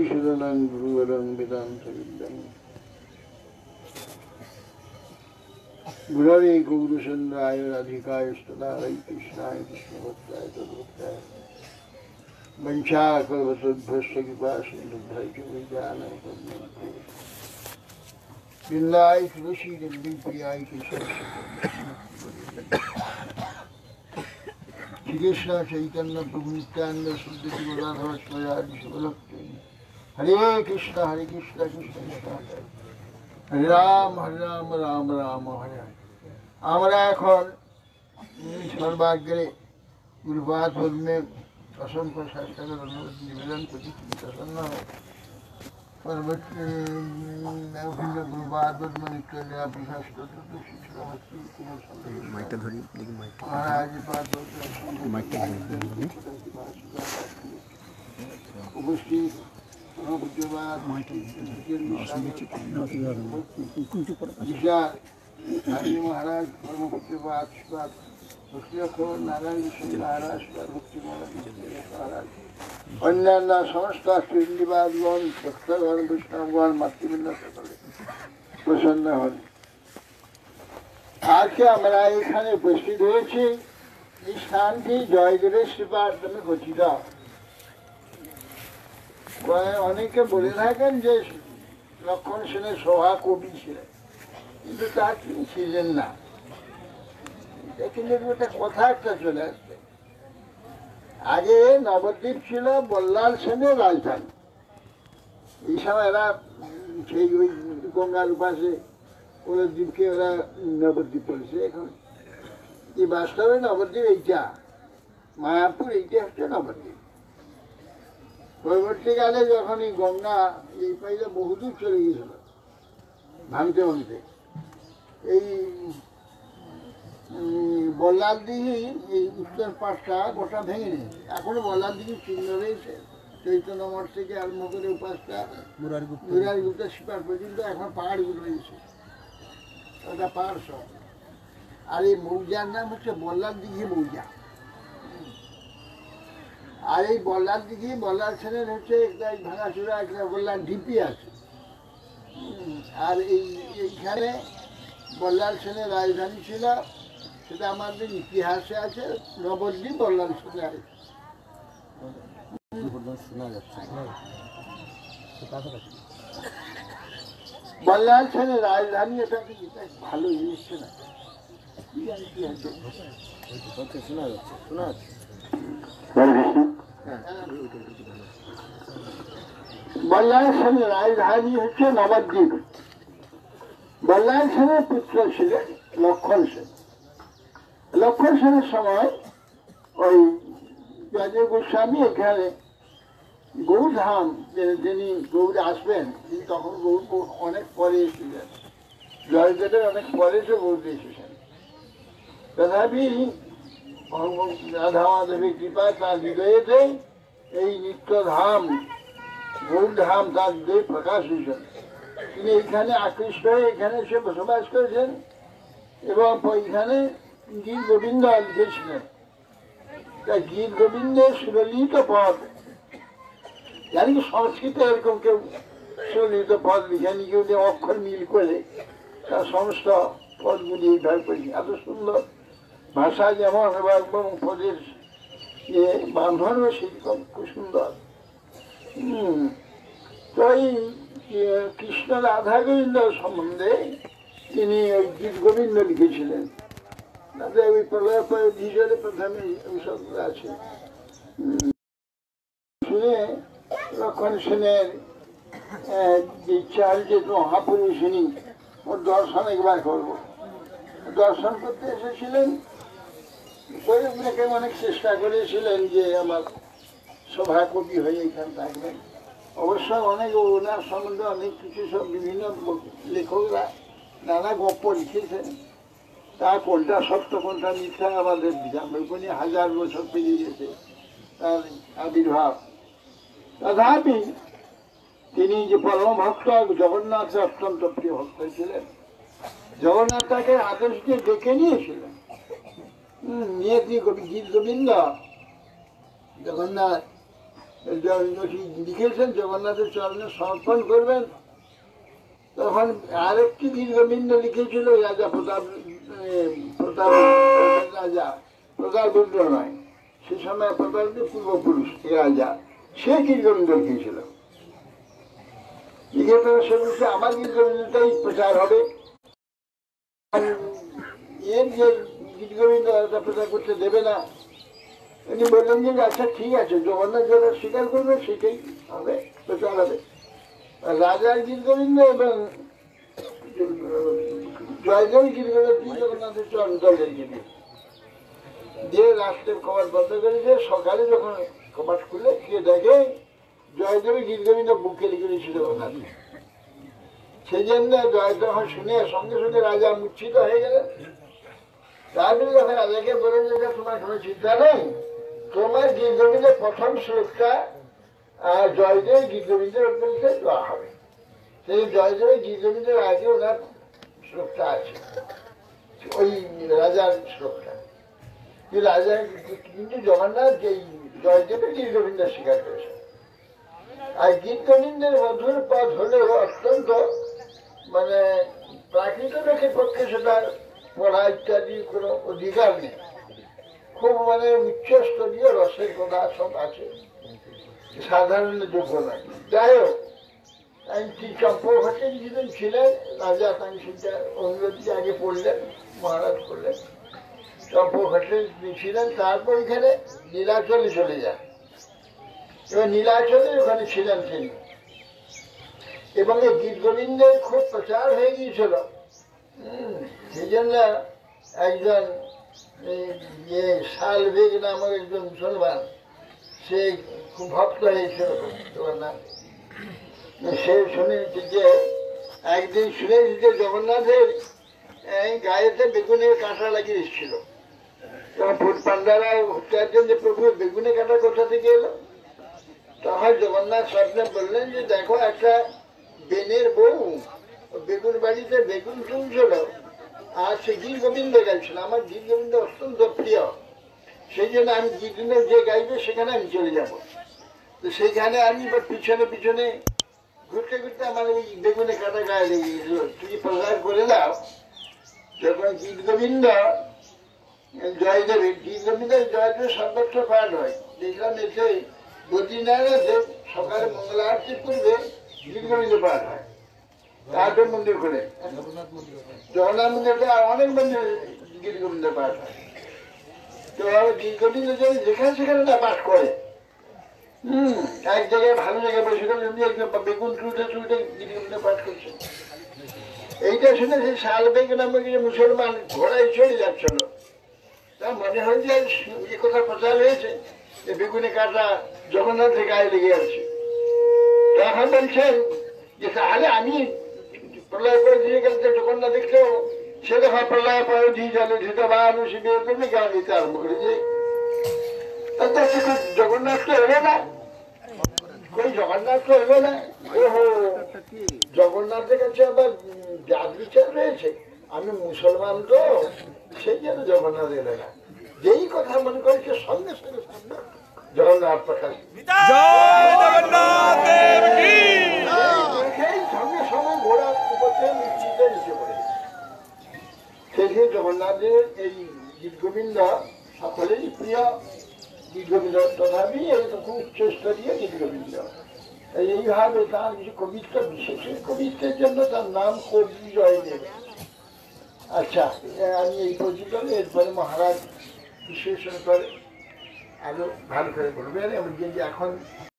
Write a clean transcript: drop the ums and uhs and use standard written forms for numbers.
शरणं गुरुवरं वेदान्तविद्यां गुरवे गौरचन्द्राय राधिकायस्तदाय कृष्णाय कृष्णभक्ताय तद्भक्ताय वंशाकल्पतरुभ्यश्च कृपासिन्धुभ्यश्च वैदानतमन्ते बिन्दाय तुलसीदेवीप्रियाय श्रीकृष्ण चैतन्य प्रभु नित्यानंद शुद्ध गदाधर हरे कृष्ण कृष्ण कृष्ण हरे राम राम राम हरे हरे। আমরা এখন সর্বাগ্রে গুরুপাদ পদ্মে অসংখ্য শাস্ত্রের অনুরোধ নিবেদন করি প্রসন্ন হয় পরবর্তী গুরুপাদ পদ্ম নিত্য প্রশাস্ত মাইকটা ধরি দেখি মাইকটা উপস্থিত महाराज परम पूज्यपाद नारायण महाराज महाराज अन्यान्य समस्त श्रीनिवासगण भक्तगण वैष्णवगण मातृवृंद सकले प्रसन्न हन। आज के আমরা এখানে উপস্থিত হয়েছি এই স্থানটি জয়দেবের শ্রীপাদ নামে গঠিত। অনেকে বলে থাকেন যে লক্ষণ সেনের সভা কবি ছিলেন, কিন্তু তার তিনি ছিলেন না। কিন্তু একটা কথা একটা চলে আসবে, আগে নবদ্বীপ ছিল বল্লাল সেনের রাজধানী। এই সময় এরা সেই ওই গঙ্গার উপাসে ওরা দ্বীপকে ওরা নবদ্বীপ বলেছে। এখন এই বাস্তবে নবদ্বীপ এইটা, মায়াপুর এইটা হচ্ছে নবদ্বীপ। পরবর্তীকালে যখন এই গঙ্গা এই পাইলে বহুদূর চলে গিয়েছিল ভাঙতে ভাঙতে, এই বল্লাল দিঘি এই উত্তর পাশটা গোটা ভেঙে নিয়েছে। এখনো বল্লাল দিঘি চিহ্ন রয়েছে, চৈতন্য মঠ থেকে আরম্ভ করে উপাসটা মুরারিগুপ্ত শিপার পর্যন্ত এখন পাহাড়গুলো রয়েছে, ওটা পাহাড় সব। আর এই মৌজার নাম হচ্ছে বল্লাল দিঘি মৌজা। আর এই বল্লাল দিঘি বল্লাল সেনের হচ্ছে একটা ভাঙাচোরা একটা বল্লাল ঢিপি আছে। আর এইখানে বল্লাল সেনের রাজধানী ছিল, সেটা আমাদের ইতিহাসে আছে, নবদ্বীপ বল্লাল সেনের শোনা যাচ্ছে। বল্লাল সেনের রাজধানী, এটা ভালো জিনিস না, শোনা যাচ্ছে শোনা যাচ্ছে। বল্লাল সেনের রাজধানী হচ্ছে নবদ্বীপ। বল্লাল সেনের পুত্র ছিলেন লক্ষণ সেন। লক্ষণ সেনের সময় ওই ব্যাসদেব গোস্বামী এখানে গৌরধাম, যিনি গৌড়ে আসবেন, তিনি তখন গৌর অনেক পরে এসেছিলেন, জয়দেবের অনেক পরে তো গৌড়ে এসেছেন। তথাপি রাধা মাধবী কৃপায় তার হৃদয়েতে এই নিত্যধাম গৌরধাম তার হৃদয়ে প্রকাশ হয়েছেন। তিনি এইখানে আকৃষ্ট হয়ে এখানে এসে বসবাস করেছেন এবং এইখানে গীত গোবিন্দ লিখেছিলেন। তা গীত গোবিন্দের সুললিত পদ, জানি কি সংস্কৃতে এরকম কেউ সুললিত পদ লিখেনি, কেউ অক্ষর মিল করে তার সমস্ত পদগুলি এইভাবে করি। এত সুন্দর ভাষা যেমন এবং পদের বান্ধনও সেরকম খুব সুন্দর। তো এই কৃষ্ণ রাধা গোবিন্দ সম্বন্ধে তিনি ওই গীত গোবিন্দ লিখেছিলেন। তাদের ওই প্রলয় ভিজলে প্রথমে ওইসব আছে। শুনে লক্ষণ সেনের যে ইচ্ছা হয়েছে মহাপুরুষিনী ওর দর্শন একবার করবো। দর্শন করতে এসেছিলেন, অনেক চেষ্টা করেছিলেন যে আমার সভাকবি হয়ে এখানে থাকবেন। অবশ্য অনেক ওনার সম্বন্ধে অনেক কিছু সব বিভিন্ন লেখকরা নানা গল্প লিখেছেন, তা কোনটা সত্য কোনটা মিথ্যা আমাদের বিজ্ঞাপনে 1000 বছর পেরিয়ে গেছে তার আবির্ভাব। তথাপি তিনি যে পরম ভক্ত, জগন্নাথের অত্যন্ত প্রিয় ভক্ত ছিলেন। জগন্নাথ তাকে আদেশ দিয়ে ডেকে নিয়েছিলেন, নিয়ে গীত গোবিন্দ জগন্নাথ লিখেছেন জগন্নাথের চরণে সমর্পণ করবেন, তখন আরেকটি দীর্ঘবিন্দ লিখেছিল রাজা প্রতাপ রাজা প্রতাপরুদ্র নয়, সে সময় প্রতাপরুদ্র পূর্বপুরুষ রাজা, সে দীর্ঘবিন্দ লিখেছিল। লিখে তো সে বলছে আমার দীর্ঘবিন্দটাই প্রচার হবে, এর যে দীর্ঘবিন্দ প্রচার করতে দেবে না। উনি বললেন যে আচ্ছা ঠিক আছে, জগন্নাথ যেটা স্বীকার করবে সেটাই হবে, প্রচার হবে। রাজার দীর্ঘবিন্দ এবং জয়দেব গিরিগঞ্জ জগন্নাথের চরণ দিয়ে রাষ্ট্রের কবাট বন্ধ করেছে। সকালে যখন কবাট খুলে গিয়ে দেখে জয়দেব গিরিগোবিন্দ বুকে লিখে দিয়েছিল জগন্নাথ। সেই জন্য জয়দেব শুনে সঙ্গে সঙ্গে রাজা মূর্ছিত হয়ে গেলেন। তারপরে যখন রাজাকে বলে যে তোমার কোনো চিন্তা নেই, তোমার গিরিগোবিন্দের প্রথম শ্লোকটা জয়দেব গিরিগোবিন্দের উপরে দেওয়া হবে। সেই জয়দেবের গিরিগোবিন্দের আগে ওনার শ্লোকটা আছে, ওই রাজার শ্লোকটা। রাজা কিন্তু জগন্নাথ যে জয়দেবের গিরিগোবিন্দ স্বীকার করেছে। আর গীতগোবিন্দের মধুর পদ হলেও অত্যন্ত মানে প্রাকৃত লোকের পক্ষে সেটা পড়া ইত্যাদি কোনো অধিকার নেই। খুব মানে উচ্চস্তরীয় রসের কথা সব আছে, সাধারণ যোগ্য নয়। যাই হোক, চম্পকঘটে যিনি ছিলেন রাজা, তাই সেটা অনুরোধী আগে পড়লেন, মহারাজ করলেন। চম্পকঘটে ছিলেন, তারপর এখানে নীলাচলে চলে যান। এবার নীলাচলে ওখানে ছিলেন তিনি, এবং এই গীতগোবিন্দের খুব প্রচার হয়ে গিয়েছিল। সেই জন্য একজন শালবেগ নামক একজন মুসলমান, সে খুব ভক্ত হয়েছিল জগন্নাথ। সে শুনেছে যে একদিন শুনেছি যে জগন্নাথের গায়েতে বেগুনের কাঁটা লাগিয়ে এসেছিল। তখন ভূত পান্ডারা হত্যার যে প্রভু বেগুনের কাঁটা কোথা থেকে এলো? তখন জগন্নাথ স্বপ্নে বললেন যে দেখো একটা বেনের বউ বেগুন বাড়িতে বেগুন তুলছিল, আর সে গীত গোবিন্দ গাইছিল। আমার গীত গোবিন্দ অত্যন্ত প্রিয়, সেই জন্য আমি গীত যে গাইবে সেখানে আমি চলে যাব। তো সেইখানে আমি পিছনে পিছনে ঘুরতে ঘুরতে আমার ওই বেগুনে কাটা গায়ে লেগে গেছিল। তুমি প্রচার করে দাও। যখন গীত গোবিন্দ জয়দেবের গীত গোবিন্দের জয়দেব সর্বত্র পাঠ হয়, দেখলাম এতে বদ্রীনারায়ণে সকালে মঙ্গল আরতির পূর্বে গীত গোবিন্দ পাঠ হয়। তারপর মন্দির খোলে, জগন্নাথ মন্দিরটা অনেক মন্দির গীত গোবিন্দ পাঠ হয়। তো গীত গোবিন্দ যেখানে সেখানে না পাঠ করে, এক জায়গায় ভালো জায়গায় বসে বেগুন তুলতে তুলতে গীত গোবিন্দ পাঠ করছে। এইটা শুনে সেই শালবেগ নামে মুসলমান ঘোড়ায় চলে যাচ্ছিল। তা মনে হয় যে এ কথা প্রচার হয়েছে যে বেগুনে কাটা জগন্নাথের গায়ে লেগে আছে। তখন বলছেন যে তাহলে আমি প্রলয় করে দিয়ে গেলে জগন্নাথ দেখলেও সে দেখা প্রলয় পরে দিয়ে গেলে সেটা বা শিবির তুমি গান দিতে আরম্ভ করেছে। জগন্নাথ তো এলো না, ওই জগন্নাথ তো এলো না। জগন্নাথের কাছে আবার জাত বিচার রয়েছে, আমি মুসলমান তো, সেই জন্য জগন্নাথ এলো না। যেই কথা মনে করেছে সঙ্গে সঙ্গে সামনে জগন্নাথ প্রকাশ, সঙ্গে সঙ্গে ঘোড়া উপরে নিশ্চিতে নিচে পড়ে। সেই জগন্নাথের এই গীত গোবিন্দ সকলেরই প্রিয় গীত গোবিন্দ, তথাপি এটা খুব উচ্চস্তরীয় গীত গোবিন্দ। এইভাবে তার কিছু কবিত্ব, বিশেষ কবিত্বের জন্য তার নাম কবি জয়দেব। আচ্ছা, আমি এই পর্যন্ত, এরপরে মহারাজ বিশ্লেষণ করে আরো ভালো করে বলবেন। এমনকি এখন